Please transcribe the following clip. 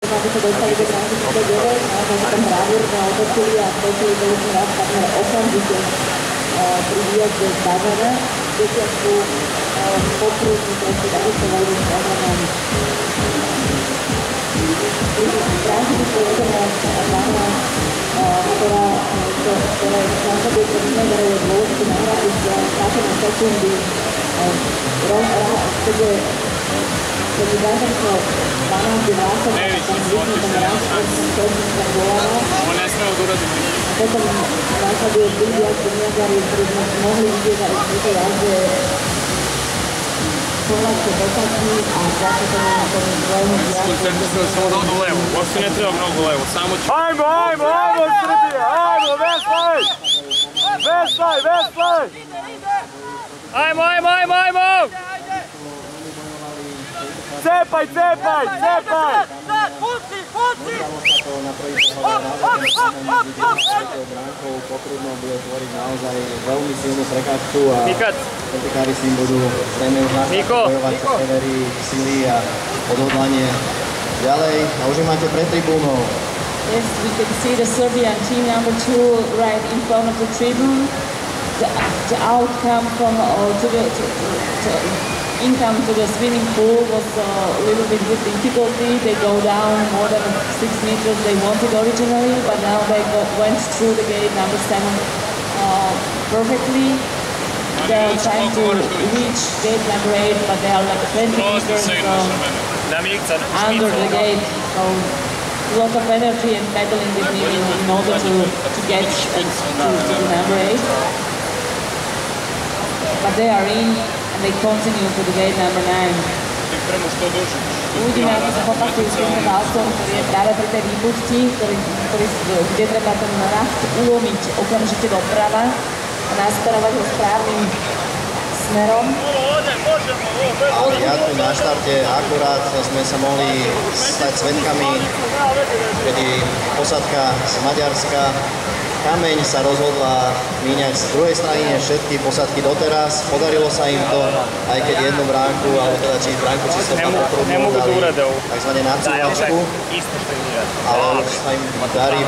aby sa dostali do bránky 39, naozaj sa tam bravúrne otočili a točili veľmi raz takmer okamžite pribíjať do Bazana. V desiatku poprúdni trošku takisto veľmi zaujímavé. Bránky 12, ktoré následuje pre Mimegare je dôležité nahradiť strátené sekundy. Keď Bazanko 12 vrátov, tak tam vidí ten rast, ktorý sa volalo. A potom následuje Bilbiak Mimegare, ktorý sme mohli vidieť aj v tejto jazde pohľadke posádky a zase to veľmi Mnogo levo, uopšte ne treba mnogo levo, samo ću... Ajmo, Srbija, ajmo, Veslaj! Veslaj! Ajmo! Cepaj! Pusti! Na prvý bránkou pokrudnou bude tvoriť naozaj veľmi silnú prekážku a protikári s ním budú zrejme už bojovať sa severy, sily a odhodlanie ďalej. A už máte pred tribúnou. Yes, we can see the Serbian team number 2 right in front of the tribune. The outcome from income to the swimming pool was a little bit with difficulty. They go down more than 6 meters they wanted originally, but now they went through the gate number 7 perfectly. They are trying to reach gate number 8, but they are like 20 meters under the gate. So a lot of energy and battling with him in order to get to number 8. But they are in. They continue to the gate number 9. Uvidíme, ako sa popasujú s týmto válcom, ktorý je práve pri tej výpustí, kde treba ten raft ulomiť okamžite doprava a nasmerovať ho správnym smerom. Ja tu na štarte akurát sme sa mohli stať svedkami, kedy posádka z Maďarska Kameň sa rozhodla míňať z druhej strany než všetky posádky doteraz. Podarilo sa im to, aj keď jednu bránku, alebo teda či bránku číslo 2 pokrudnú dali takzvané nadsúvačku, ale už sa im darí